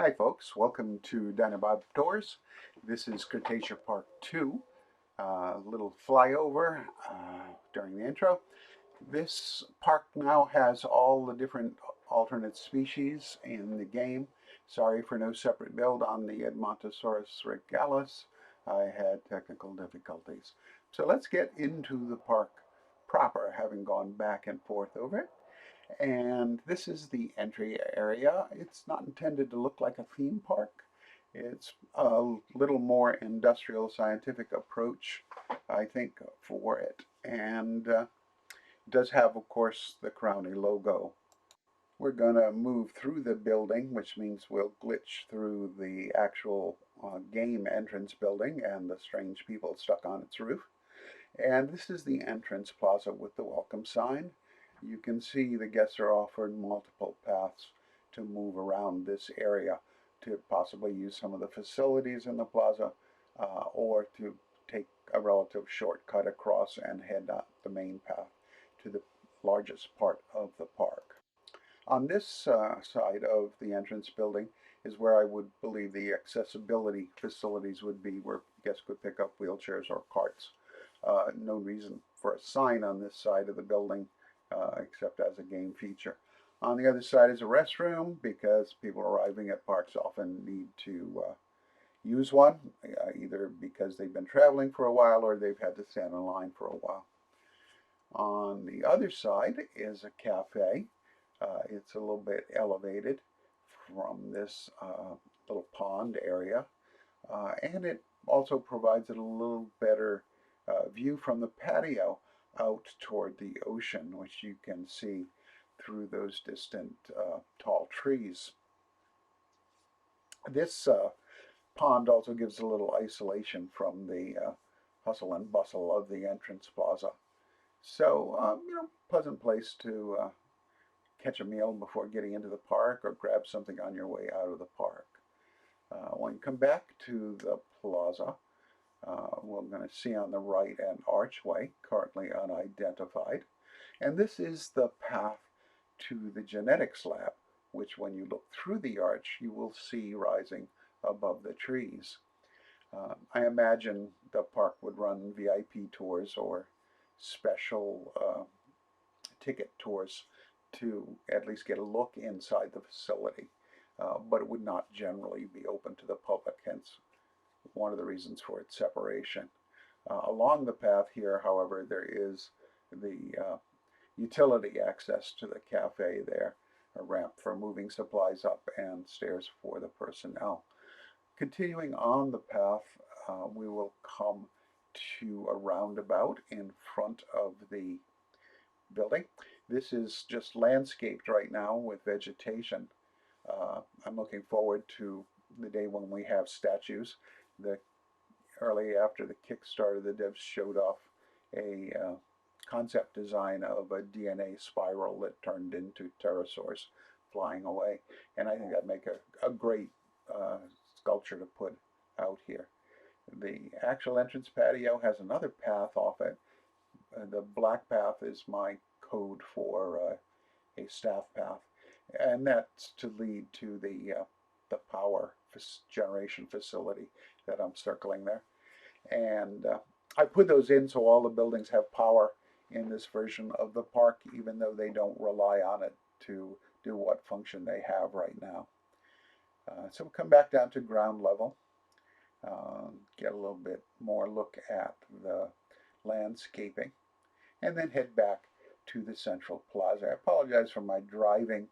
Hi folks, welcome to Dynabab Tours. This is Cretacea Part 2, a little flyover during the intro. This park now has all the different alternate species in the game. Sorry for no separate build on the Edmontosaurus Regalis. I had technical difficulties. So let's get into the park proper, having gone back and forth over it. And this is the entry area. It's not intended to look like a theme park. It's a little more industrial scientific approach, I think, for it. And it does have, of course, the Crowley logo. We're going to move through the building, which means we'll glitch through the actual game entrance building and the strange people stuck on its roof. And this is the entrance plaza with the welcome sign. You can see the guests are offered multiple paths to move around this area to possibly use some of the facilities in the plaza or to take a relative shortcut across and head up the main path to the largest part of the park. On this side of the entrance building is where I would believe the accessibility facilities would be, where guests could pick up wheelchairs or carts. No reason for a sign on this side of the building except as a game feature. On the other side is a restroom because people arriving at parks often need to use one, either because they've been traveling for a while or they've had to stand in line for a while. On the other side is a cafe. It's a little bit elevated from this little pond area, and it also provides a little better view from the patio out toward the ocean, which you can see through those distant tall trees. This pond also gives a little isolation from the hustle and bustle of the entrance plaza. So, pleasant place to catch a meal before getting into the park or grab something on your way out of the park. When you come back to the plaza, we're going to see on the right an archway, currently unidentified. And this is the path to the genetics lab, which when you look through the arch, you will see rising above the trees. I imagine the park would run VIP tours or special ticket tours to at least get a look inside the facility, but it would not generally be open to the public, hence one of the reasons for its separation. Along the path here, however, there is the utility access to the cafe there, a ramp for moving supplies up and stairs for the personnel. Continuing on the path, we will come to a roundabout in front of the building. This is just landscaped right now with vegetation. I'm looking forward to the day when we have statues. Early after the Kickstarter, the devs showed off a concept design of a DNA spiral that turned into pterosaurs flying away. And I think that'd make a great sculpture to put out here. The actual entrance patio has another path off it. The black path is my code for a staff path, and that's to lead to the power generation facility that I'm circling there. And I put those in so all the buildings have power in this version of the park, even though they don't rely on it to do what function they have right now. So we'll come back down to ground level, get a little bit more look at the landscaping, and then head back to the central plaza. I apologize for my driving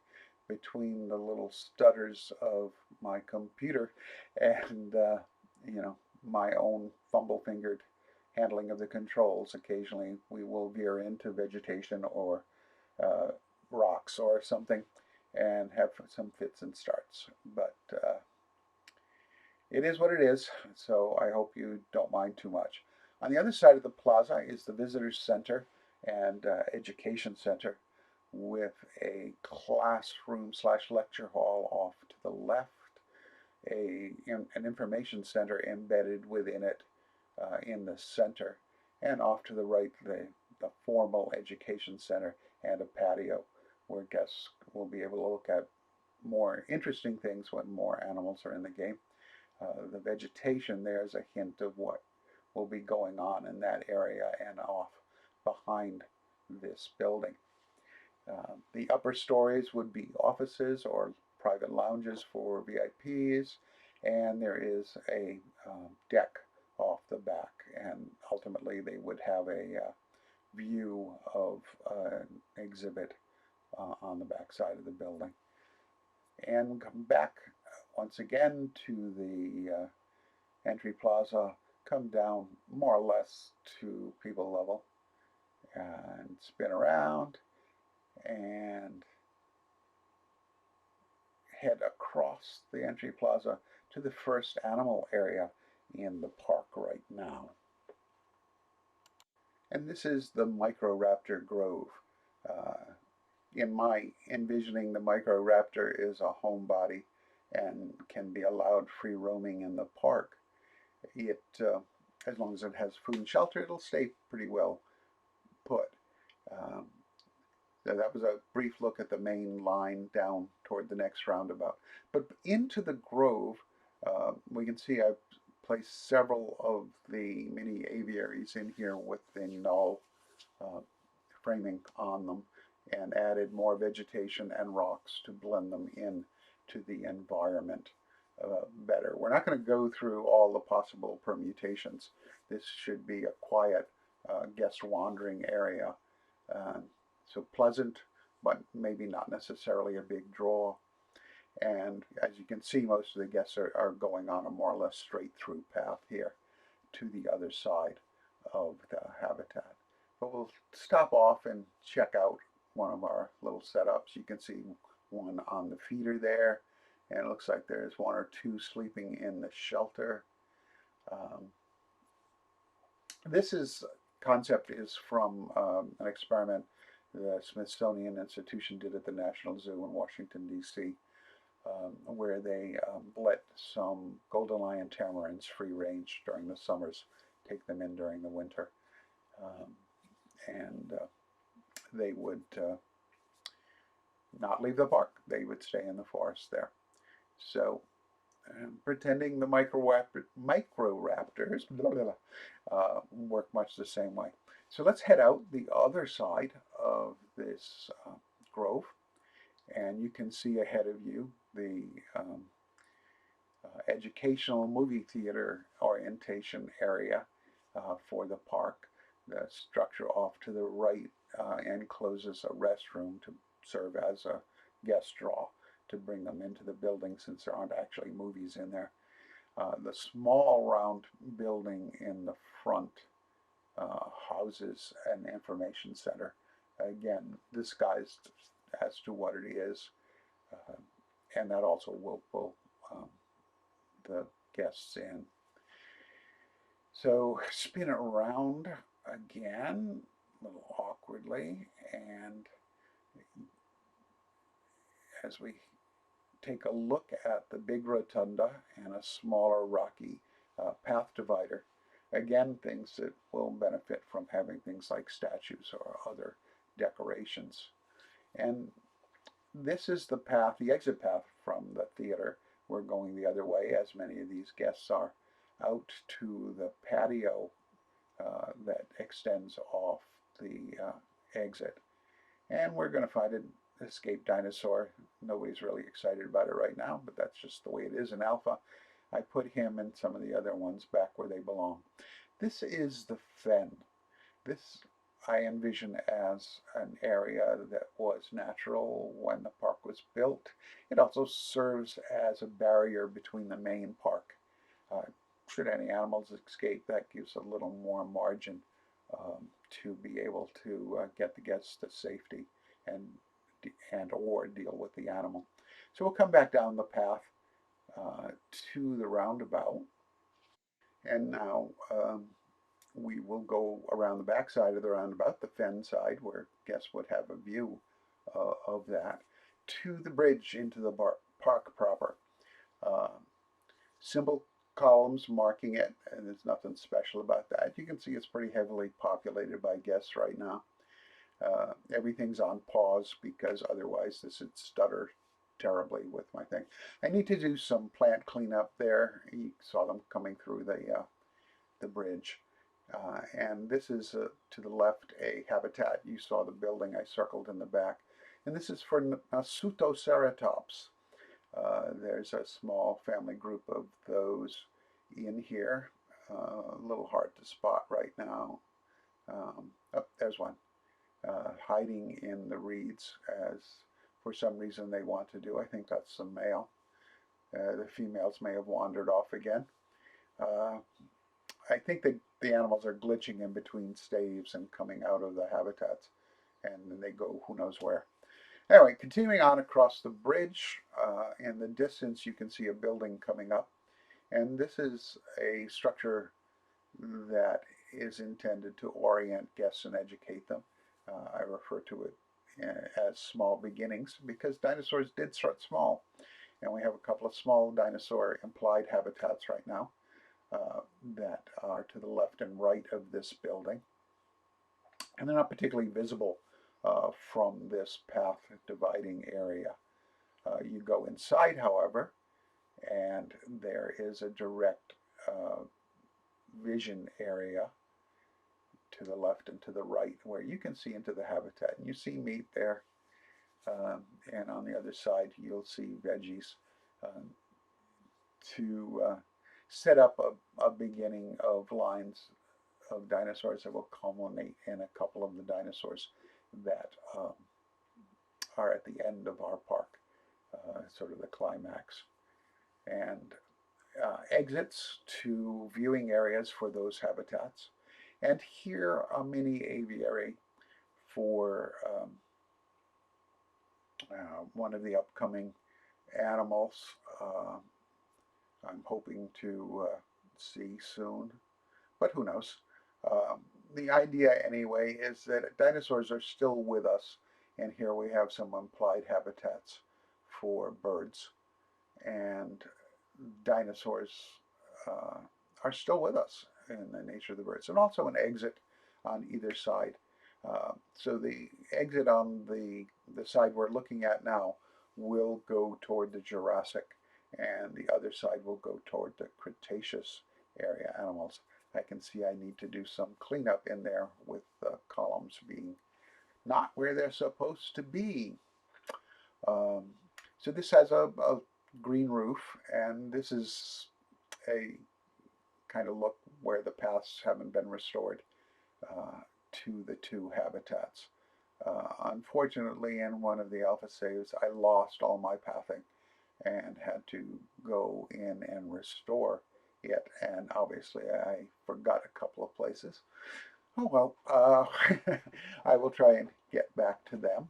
between the little stutters of my computer and my own fumble-fingered handling of the controls. Occasionally we will veer into vegetation or rocks or something and have some fits and starts, but it is what it is, so I hope you don't mind too much. On the other side of the plaza is the Visitors Center and Education Center, with a classroom slash lecture hall off to the left, an information center embedded within it in the center, and off to the right the formal education center and a patio where guests will be able to look at more interesting things when more animals are in the game. The vegetation there is a hint of what will be going on in that area and off behind this building. The upper stories would be offices or private lounges for VIPs, and there is a deck off the back, and ultimately they would have a view of an exhibit on the back side of the building. And come back once again to the entry plaza, come down more or less to people level, and spin around and head across the entry plaza to the first animal area in the park right now. And this is the Microraptor Grove. In my envisioning, the Microraptor is a homebody and can be allowed free roaming in the park. It, as long as it has food and shelter, it'll stay pretty well put. So that was a brief look at the main line down toward the next roundabout. But into the grove, we can see I've placed several of the mini aviaries in here with the null framing on them, and added more vegetation and rocks to blend them in to the environment better. We're not going to go through all the possible permutations. This should be a quiet guest wandering area. So pleasant, but maybe not necessarily a big draw. And as you can see, most of the guests are going on a more or less straight through path here to the other side of the habitat. But we'll stop off and check out one of our little setups. You can see one on the feeder there, and it looks like there's one or two sleeping in the shelter. This concept is from an experiment the Smithsonian Institution did at the National Zoo in Washington, D.C., where they let some golden lion tamarins free range during the summers, take them in during the winter. And they would not leave the park. They would stay in the forest there. So pretending the microraptors blah, blah, blah, work much the same way. So let's head out the other side of this grove, and you can see ahead of you the educational movie theater orientation area for the park. The structure off to the right encloses a restroom to serve as a guest draw to bring them into the building, since there aren't actually movies in there. The small round building in the front houses an information center, again disguised as to what it is, and that also will pull the guests in. So spin it around again, a little awkwardly, and as we take a look at the big rotunda and a smaller rocky path divider, again, things that will benefit from having things like statues or other decorations. And this is the path, the exit path from the theater. We're going the other way, as many of these guests are, out to the patio that extends off the exit. And we're going to find an escaped dinosaur. Nobody's really excited about it right now, but that's just the way it is in alpha. I put him and some of the other ones back where they belong. This is the fen. This I envision as an area that was natural when the park was built. It also serves as a barrier between the main park. Should any animals escape, that gives a little more margin to be able to get the guests to safety and or deal with the animal. So we'll come back down the path to the roundabout, and now we will go around the back side of the roundabout, the fen side, where guests would have a view of that, to the bridge into the park proper. Simple columns marking it, and there's nothing special about that. You can see it's pretty heavily populated by guests right now. Everything's on pause because otherwise this would stutter terribly with my thing. I need to do some plant cleanup there. You saw them coming through the bridge. And this is to the left a habitat. You saw the building I circled in the back. And this is for Pseudoceratops. There's a small family group of those in here. A little hard to spot right now. Oh, there's one. Hiding in the reeds as for some reason they want to do. I think that's the male. The females may have wandered off again. I think the animals are glitching in between staves and coming out of the habitats, and then they go who knows where. Anyway, continuing on across the bridge, in the distance you can see a building coming up, and this is a structure that is intended to orient guests and educate them. I refer to it as small beginnings because dinosaurs did start small, and we have a couple of small dinosaur implied habitats right now that are to the left and right of this building, and they're not particularly visible from this path dividing area. You go inside, however, and there is a direct vision area to the left and to the right where you can see into the habitat. And you see meat there, and on the other side you'll see veggies to set up a beginning of lines of dinosaurs that will culminate in a couple of the dinosaurs that are at the end of our park, sort of the climax. And exits to viewing areas for those habitats. And here a mini aviary for one of the upcoming animals I'm hoping to see soon, but who knows. The idea anyway is that dinosaurs are still with us, and here we have some implied habitats for birds, and dinosaurs are still with us in the nature of the birds, and also an exit on either side. So the exit on the side we're looking at now will go toward the Jurassic, and the other side will go toward the Cretaceous area animals. I can see I need to do some cleanup in there with the columns being not where they're supposed to be. So this has a green roof, and this is a kind of look where the paths haven't been restored to the two habitats. Unfortunately, in one of the alpha saves, I lost all my pathing and had to go in and restore it, and obviously I forgot a couple of places. Oh well, I will try and get back to them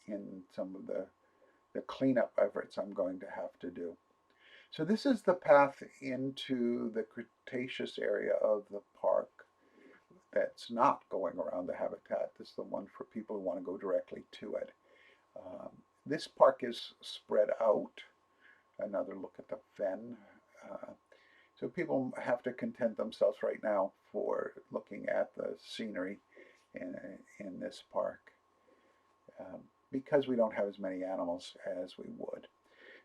in some of the cleanup efforts I'm going to have to do. So this is the path into the Cretaceous area of the park that's not going around the habitat. This is the one for people who want to go directly to it. This park is spread out. Another look at the fen. So people have to content themselves right now for looking at the scenery in this park because we don't have as many animals as we would.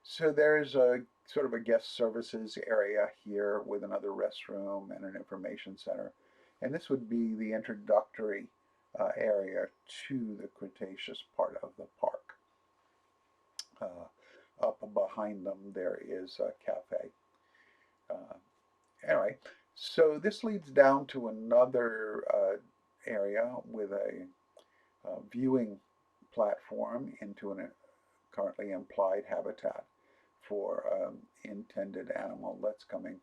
So there's a sort of a guest services area here with another restroom and an information center. And this would be the introductory area to the Cretaceous part of the park. Up behind them there is a cafe. Anyway, so this leads down to another area with a viewing platform into an currently implied habitat for intended animal that's coming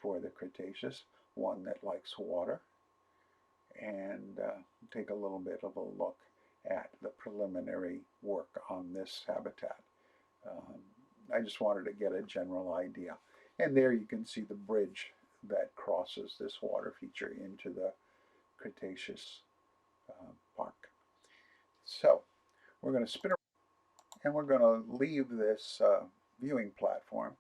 for the Cretaceous, one that likes water, and take a little bit of a look at the preliminary work on this habitat. I just wanted to get a general idea. And there you can see the bridge that crosses this water feature into the Cretaceous park. So we're going to spin around and we're going to leave this viewing platform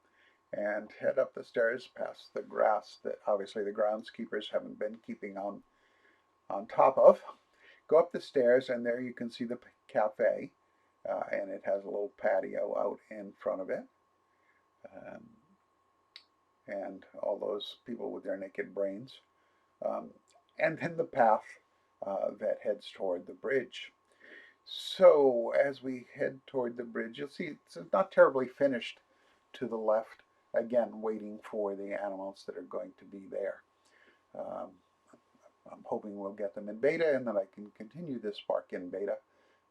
and head up the stairs past the grass that obviously the groundskeepers haven't been keeping on top of. Go up the stairs and there you can see the cafe. and it has a little patio out in front of it. Um, and all those people with their naked brains. Um, and then the path that heads toward the bridge. So as we head toward the bridge, you'll see it's not terribly finished to the left, again, waiting for the animals that are going to be there. Um, I'm hoping we'll get them in beta and that I can continue this park in beta.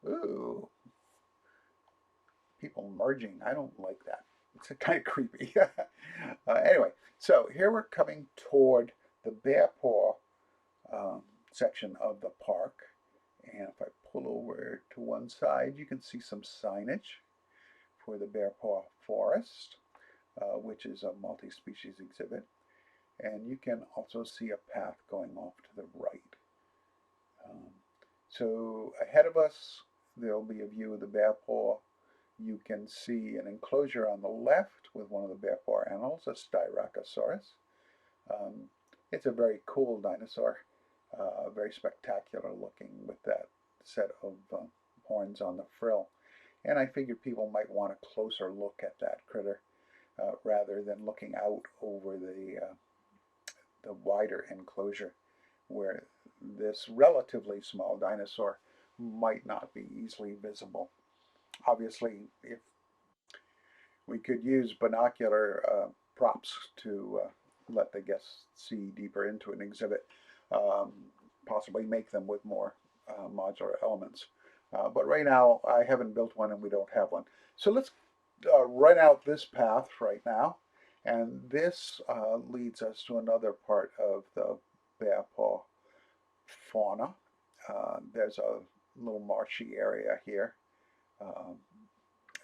Ooh, people merging. I don't like that. It's kind of creepy. Anyway, so here we're coming toward the Bearpaw section of the park. And if I pull over to one side, you can see some signage for the Bearpaw Forest, which is a multi-species exhibit. And you can also see a path going off to the right. So ahead of us, there'll be a view of the Bearpaw. You can see an enclosure on the left with one of the Bearpaw animals, a Styracosaurus. It's a very cool dinosaur, very spectacular looking with that set of horns on the frill. And I figured people might want a closer look at that critter rather than looking out over the wider enclosure where this relatively small dinosaur might not be easily visible. Obviously, if we could use binocular props to let the guests see deeper into an exhibit, um, possibly make them with more modular elements. But right now, I haven't built one and we don't have one. So let's run out this path right now. And this leads us to another part of the Bearpaw fauna. There's a little marshy area here. Um,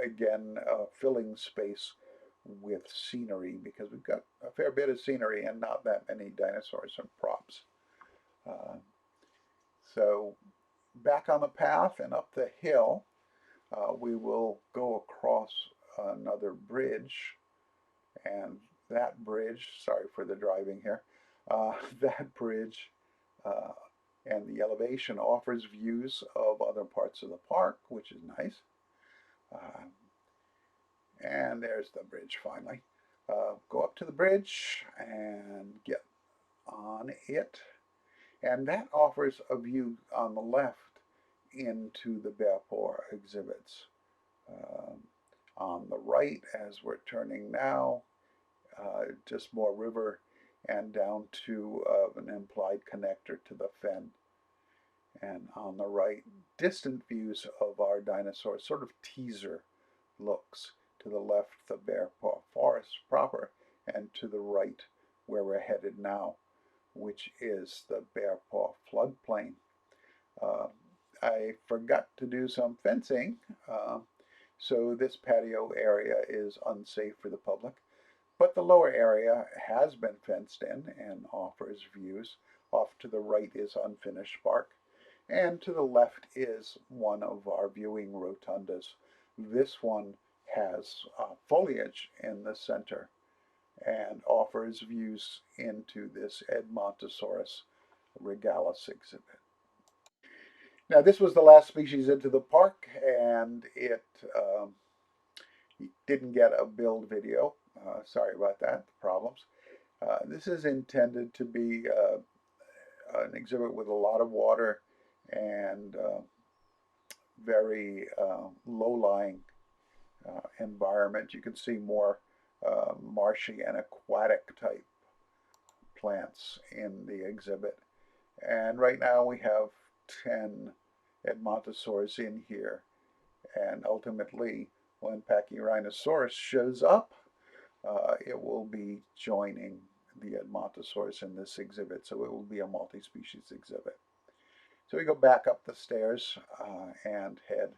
Again, filling space with scenery because we've got a fair bit of scenery and not that many dinosaurs and props. Uh, so back on the path and up the hill, we will go across another bridge, and that bridge, sorry for the driving here, that bridge and the elevation offers views of other parts of the park, which is nice. And there's the bridge finally. Go up to the bridge and get on it. And that offers a view on the left into the Bearpaw exhibits. On the right, as we're turning now, just more river and down to an implied connector to the fen. And on the right, distant views of our dinosaurs, sort of teaser looks. To the left, the Bearpaw Forest proper, and to the right, where we're headed now, which is the Bearpaw Floodplain. I forgot to do some fencing, so this patio area is unsafe for the public, but the lower area has been fenced in and offers views. Off to the right is unfinished park, and to the left is one of our viewing rotundas. This one has foliage in the center and offers views into this Edmontosaurus Regalis exhibit. Now, this was the last species into the park, and it didn't get a build video. Sorry about that, the problems. This is intended to be an exhibit with a lot of water and very low-lying environment. You can see more marshy and aquatic type plants in the exhibit. And right now we have 10 Edmontosaurs in here. And ultimately, when Pachyrhinosaurus shows up, it will be joining the Edmontosaurus in this exhibit. So it will be a multi-species exhibit. So we go back up the stairs and head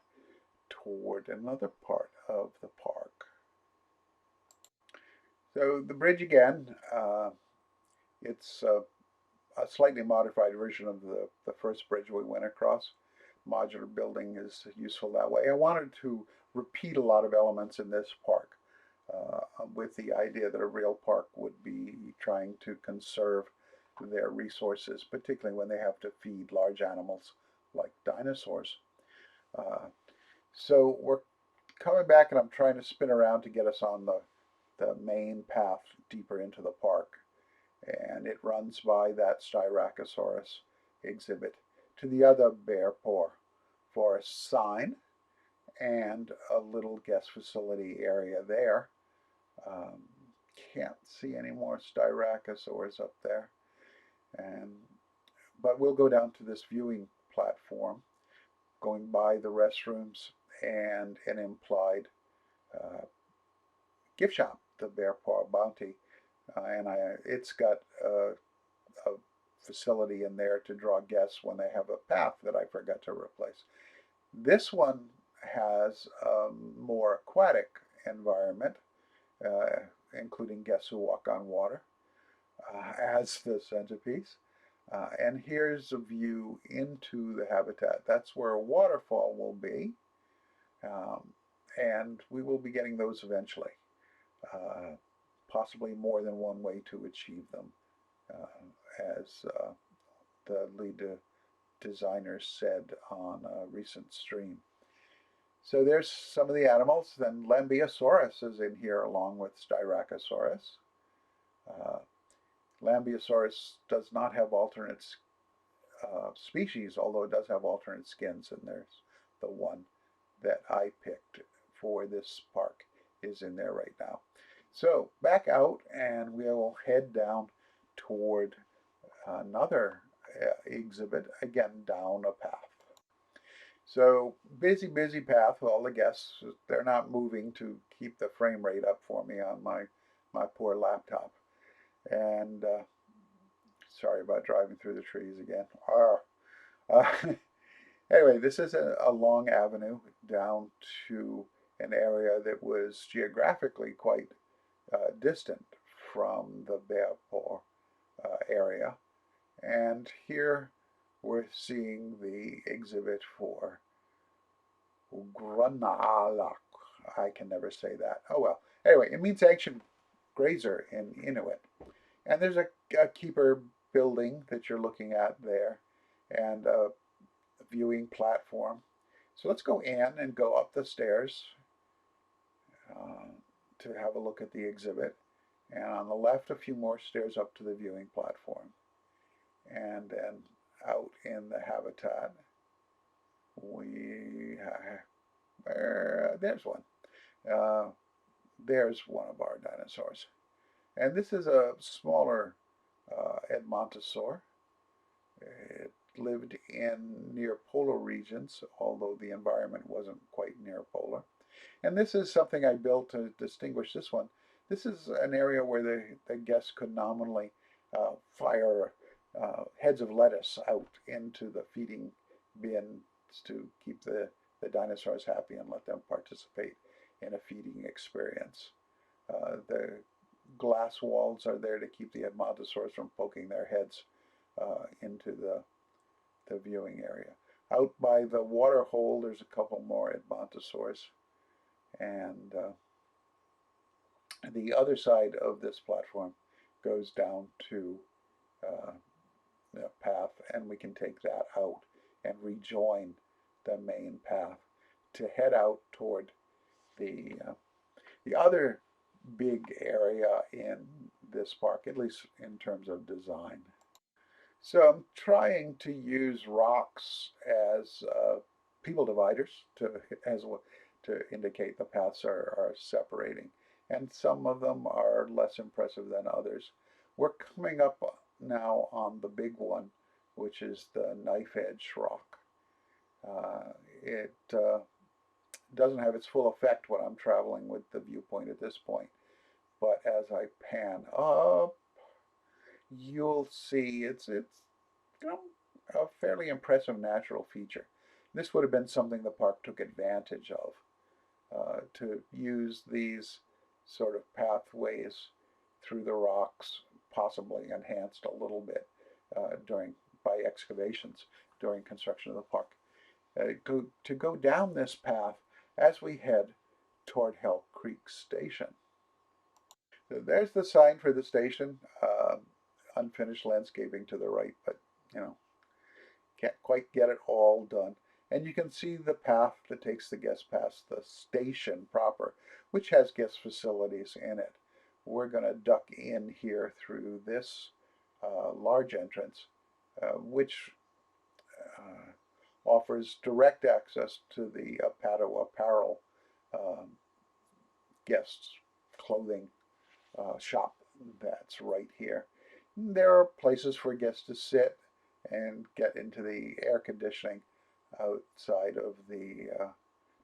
toward another part of the park. So the bridge again, it's a slightly modified version of the first bridge we went across. Modular building is useful that way. I wanted to repeat a lot of elements in this park with the idea that a real park would be trying to conserve their resources, particularly when they have to feed large animals like dinosaurs. So we're coming back, and I'm trying to spin around to get us on the main path deeper into the park. And it runs by that Styracosaurus exhibit to the other Bearpaw Forest sign and a little guest facility area there. Um, can't see any more Styracosaurs up there. And but we'll go down to this viewing platform, going by the restrooms and an implied uh, gift shop, the Bearpaw Bounty, and it's got a facility in there to draw guests when they have a path that I forgot to replace. This one has a more aquatic environment, uh, including guests who walk on water, as the centerpiece. And here's a view into the habitat. That's where a waterfall will be, um, and we will be getting those eventually. Possibly more than one way to achieve them, as the lead designers said on a recent stream. So there's some of the animals. Then Lambiosaurus is in here along with Styracosaurus. Uh, Lambiosaurus does not have alternate species, although it does have alternate skins, and there's the one that I picked for this park is in there right now. So back out, and we'll head down toward another exhibit, again down a path. So busy, busy path with all the guests. They're not moving to keep the frame rate up for me on my poor laptop. And sorry about driving through the trees again. Uh, anyway, this is a long avenue down to an area that was geographically quite distant from the Bearpaw area. And here we're seeing the exhibit for Grunalak. I can never say that. Oh well. Anyway, it means ancient grazer in Inuit. And there's a keeper building that you're looking at there and a viewing platform. So let's go in and go up the stairs uh, to have a look at the exhibit. And on the left, a few more stairs up to the viewing platform. And then out in the habitat, there's one. Uh, there's one of our dinosaurs. And this is a smaller Edmontosaur. It lived in near polar regions, although the environment wasn't quite near polar. And this is something I built to distinguish this one. This is an area where the guests could nominally fire heads of lettuce out into the feeding bins to keep the dinosaurs happy and let them participate in a feeding experience. The glass walls are there to keep the Edmontosaurs from poking their heads into the viewing area. Out by the water hole, there's a couple more Edmontosaurs. And the other side of this platform goes down to the path, and we can take that out and rejoin the main path to head out toward the other big area in this park, at least in terms of design. So I'm trying to use rocks as people dividers to indicate the paths are separating, and some of them are less impressive than others. We're coming up now on the big one, which is the knife edge rock. It doesn't have its full effect when I'm traveling with the viewpoint at this point, but as I pan up, you'll see it's you know, a fairly impressive natural feature. This would have been something the park took advantage of, to use these sort of pathways through the rocks, possibly enhanced a little bit by excavations during construction of the park. To go down this path as we head toward Hell Creek Station. So there's the sign for the station. Unfinished landscaping to the right, but you know, can't quite get it all done. And you can see the path that takes the guests past the station proper, which has guest facilities in it. We're going to duck in here through this large entrance, which offers direct access to the Pato Apparel um, guests clothing shop that's right here. There are places for guests to sit and get into the air conditioning outside of the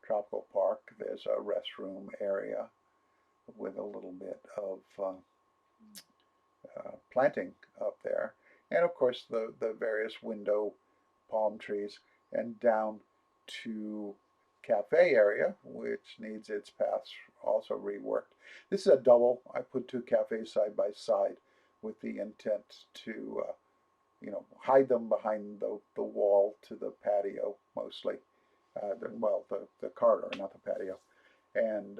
tropical park. There's a restroom area with a little bit of planting up there. And of course the various window palm trees, and down to cafe area, which needs its paths also reworked. This is a double. I put two cafes side by side with the intent to hide them behind the wall to the patio mostly. The corridor, not the patio, and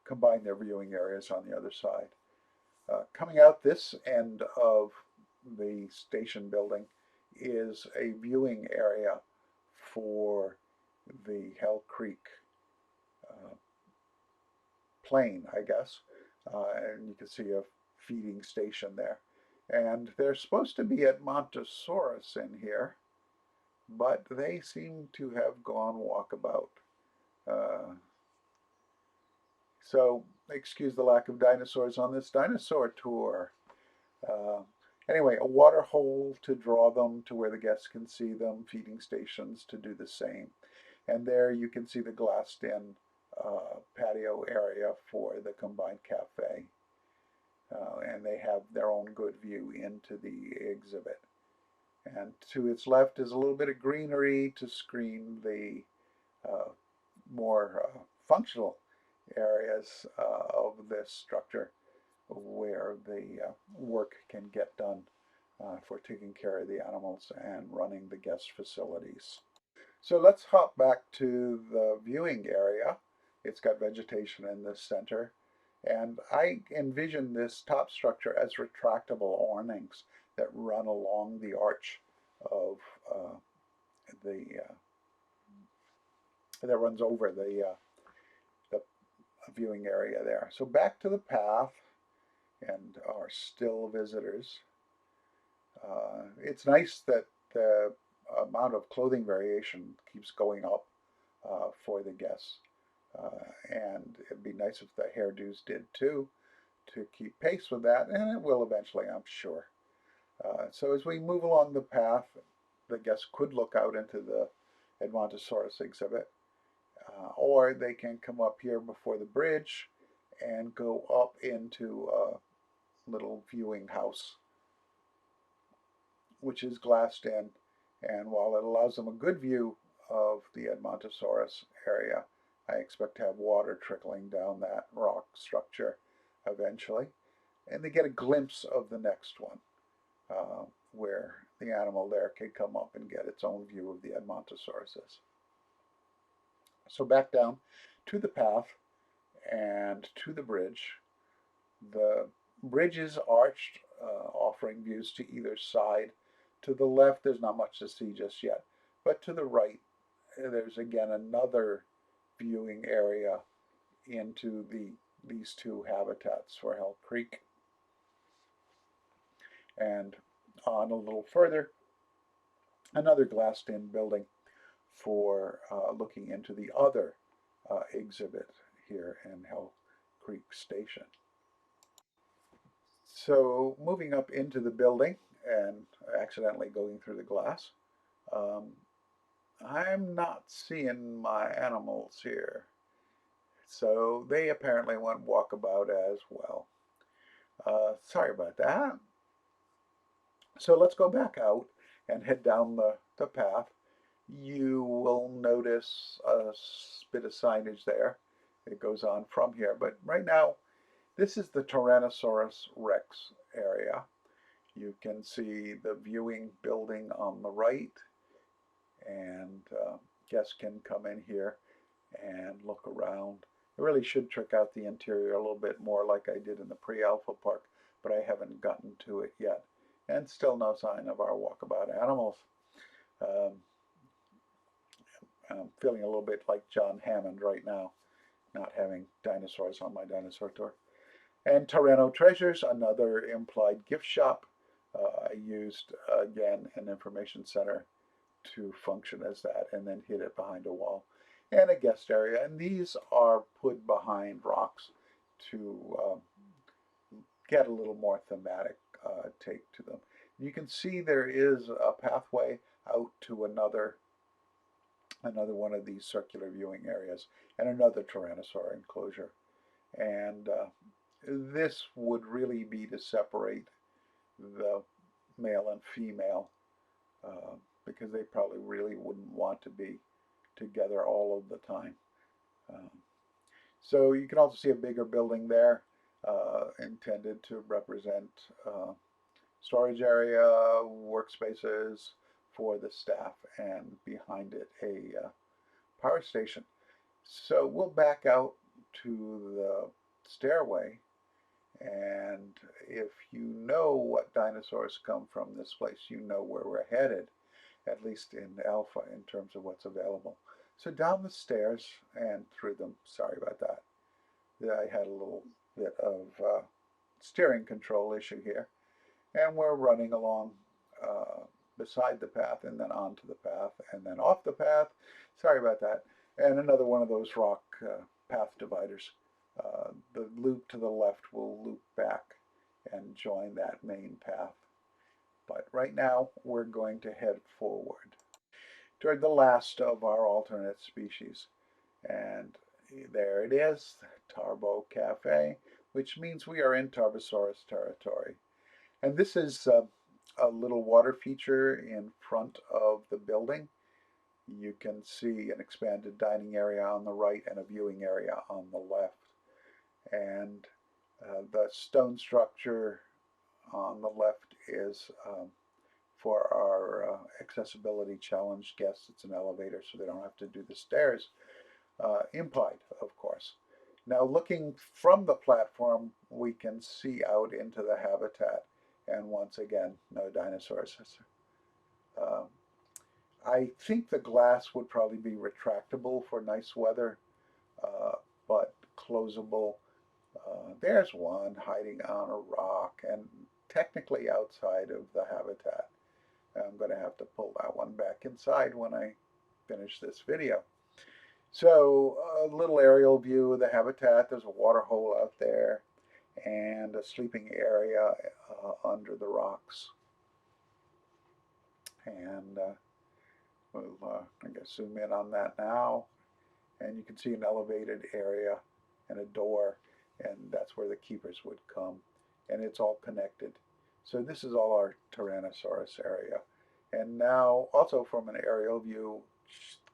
combine their viewing areas on the other side. Coming out this end of the station building is a viewing area for the Hell Creek plain, I guess. And you can see a feeding station there. And there's supposed to be Edmontosaurus in here, but they seem to have gone walkabout. So excuse the lack of dinosaurs on this dinosaur tour. Uh, anyway, a water hole to draw them to where the guests can see them, feeding stations to do the same. And there you can see the glassed-in patio area for the combined cafe. And they have their own good view into the exhibit. And to its left is a little bit of greenery to screen the more functional areas of this structure where the work can get done for taking care of the animals and running the guest facilities. So let's hop back to the viewing area. It's got vegetation in the center. And I envision this top structure as retractable awnings that run along the arch of the that runs over the viewing area there. So back to the path and our still visitors. It's nice that the amount of clothing variation keeps going up for the guests. And it'd be nice if the hairdos did too, to keep pace with that, and it will eventually, I'm sure. So as we move along the path, the guests could look out into the Advantasaurus exhibit, or they can come up here before the bridge and go up into a little viewing house, which is glassed in. And while it allows them a good view of the Edmontosaurus area, I expect to have water trickling down that rock structure eventually. And they get a glimpse of the next one, where the animal there can come up and get its own view of the Edmontosauruses. So back down to the path and to the bridge. The bridge is arched, offering views to either side. To the left, there's not much to see just yet, but to the right, there's again another viewing area into these two habitats for Hell Creek. And on a little further, another glassed-in building for looking into the other exhibit here in Hell Creek Station. So moving up into the building and accidentally going through the glass, I'm not seeing my animals here. So they apparently went walkabout as well. Sorry about that. So let's go back out and head down the path. You will notice a bit of signage there. It goes on from here. But right now, this is the Tyrannosaurus Rex area. You can see the viewing building on the right, and guests can come in here and look around. I really should trick out the interior a little bit more like I did in the pre-alpha park, but I haven't gotten to it yet. And still no sign of our walkabout animals. Um, I'm feeling a little bit like John Hammond right now, not having dinosaurs on my dinosaur tour. And Tyranno Treasures, another implied gift shop. I used, again, an information center to function as that and then hid it behind a wall. And a guest area. And these are put behind rocks to get a little more thematic take to them. You can see there is a pathway out to another one of these circular viewing areas and another Tyrannosaur enclosure. And this would really be to separate the male and female because they probably really wouldn't want to be together all of the time. Um, so you can also see a bigger building there intended to represent storage area, workspaces for the staff, and behind it a power station. So we'll back out to the stairway, and if you know what dinosaurs come from this place, you know where we're headed, at least in alpha in terms of what's available. So down the stairs and through them, sorry about that. I had a little bit of steering control issue here. And we're running along beside the path and then onto the path and then off the path. Sorry about that. And another one of those rock path dividers. The loop to the left will loop back and join that main path. But right now we're going to head forward toward the last of our alternate species. And there it is, Tarbo Cafe, which means we are in Tarbosaurus territory. And this is a little water feature in front of the building. You can see an expanded dining area on the right and a viewing area on the left. And the stone structure on the left is for our accessibility challenge guests. It's an elevator so they don't have to do the stairs. Implied, of course. Now looking from the platform, we can see out into the habitat. And once again, no dinosaurs. I think the glass would probably be retractable for nice weather, but closable. There's one hiding on a rock and technically outside of the habitat. I'm going to have to pull that one back inside when I finish this video. So a little aerial view of the habitat. There's a water hole out there and a sleeping area under the rocks. And we'll, I guess, zoom in on that now. And you can see an elevated area and a door, and that's where the keepers would come. And it's all connected. So this is all our Tyrannosaurus area. And now, also from an aerial view,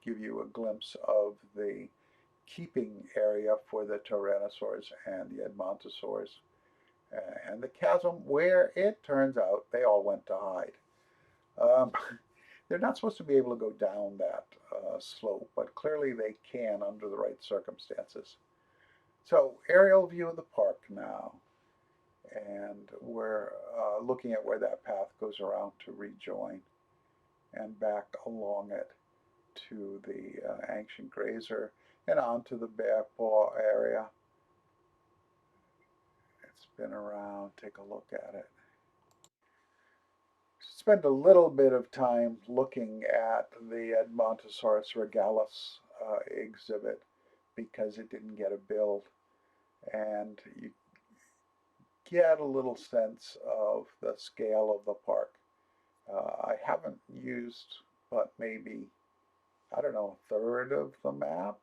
give you a glimpse of the keeping area for the Tyrannosaurs and the Edmontosaurs. And the chasm where it turns out they all went to hide. They're not supposed to be able to go down that slope, but clearly they can under the right circumstances. So aerial view of the park now. And we're looking at where that path goes around to rejoin and back along it to the ancient grazer and onto the Bearpaw area. It's been around, take a look at it. Spend a little bit of time looking at the Edmontosaurus Regalis exhibit because it didn't get a build, and you get a little sense of the scale of the park. I haven't used but maybe, I don't know, a third of the map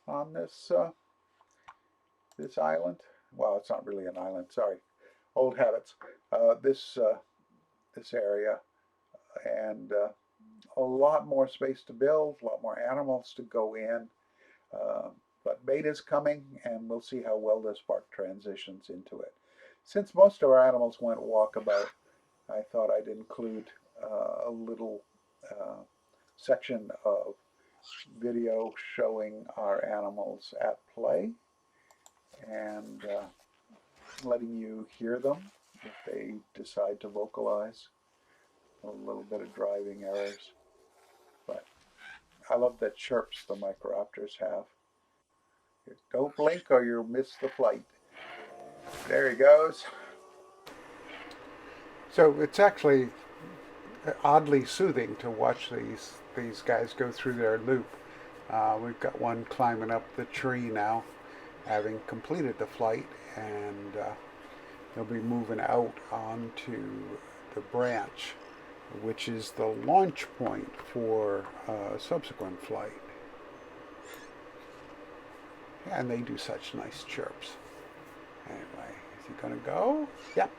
on this this island. Well, it's not really an island, sorry. Old habits. This area, and a lot more space to build, a lot more animals to go in. But beta's coming, and we'll see how well this park transitions into it. Since most of our animals went walkabout, I thought I'd include a little section of video showing our animals at play and letting you hear them if they decide to vocalize. A little bit of driving errors. I love the chirps the Microraptors have. Don't blink or you'll miss the flight. There he goes. So it's actually oddly soothing to watch these guys go through their loop. We've got one climbing up the tree now, having completed the flight, and they'll be moving out onto the branch, which is the launch point for a subsequent flight. And they do such nice chirps. Anyway, is he going to go? Yep.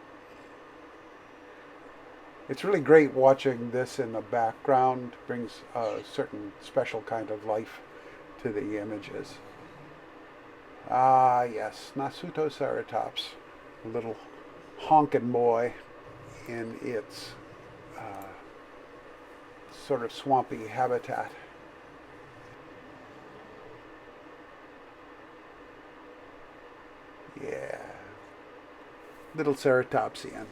It's really great watching this in the background. It brings a certain special kind of life to the images. Ah, yes, Pseudoceratops, a little honkin' boy in its sort of swampy habitat. Yeah, little ceratopsian.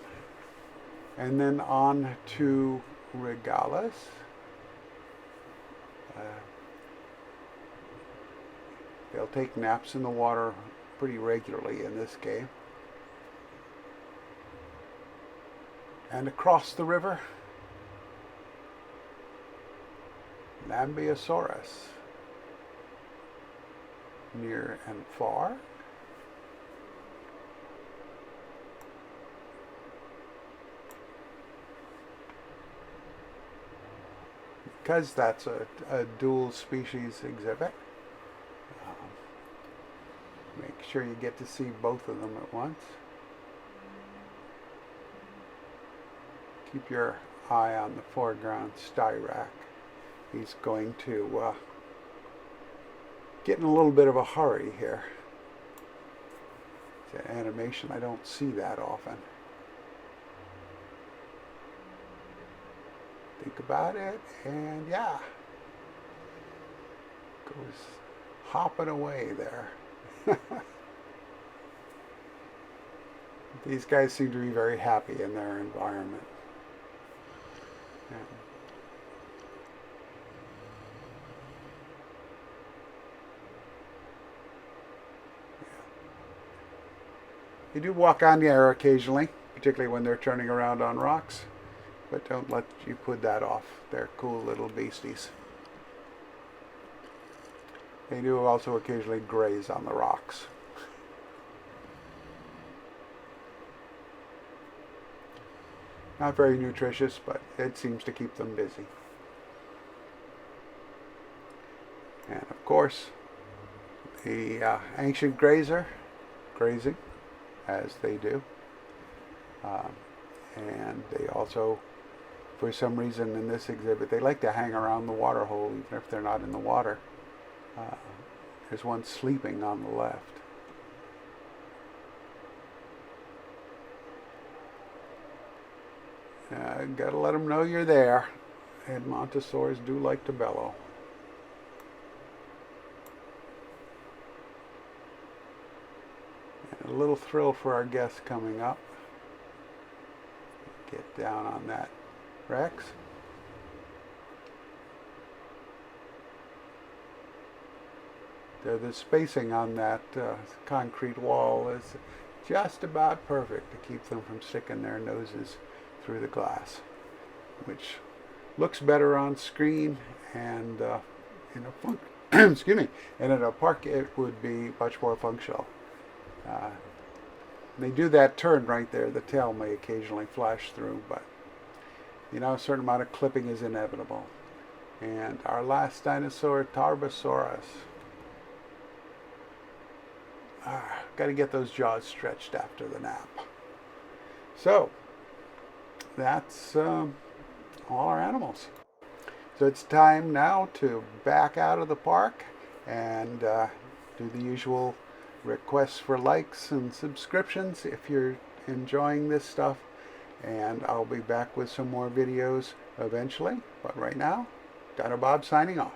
And then on to Regalis. They'll take naps in the water pretty regularly in this game. And across the river, Lambiosaurus, near and far. Because that's a dual species exhibit, make sure you get to see both of them at once. Keep your eye on the foreground Styrac. He's going to get in a little bit of a hurry here. It's an animation, I don't see that often. Think about it, and yeah, goes hopping away there. These guys seem to be very happy in their environment. Yeah. You do walk on the air occasionally, particularly when they're turning around on rocks. But don't let you put that off. They're cool little beasties. They do also occasionally graze on the rocks. Not very nutritious, but it seems to keep them busy. And of course, the ancient grazer, grazing, as they do. And they also, for some reason in this exhibit, they like to hang around the water hole even if they're not in the water. There's one sleeping on the left. Gotta let them know you're there. Edmontosaurs do like to bellow. And a little thrill for our guests coming up. Get down on that Rex. The spacing on that concrete wall is just about perfect to keep them from sticking their noses through the glass, which looks better on screen, and in a excuse me, and in a park it would be much more functional. They do that turn right there. The tail may occasionally flash through, but you know, a certain amount of clipping is inevitable. And our last dinosaur, Tarbosaurus. Got to get those jaws stretched after the nap. So, that's all our animals. So it's time now to back out of the park and do the usual requests for likes and subscriptions if you're enjoying this stuff. And I'll be back with some more videos eventually. But right now, Dino Bob signing off.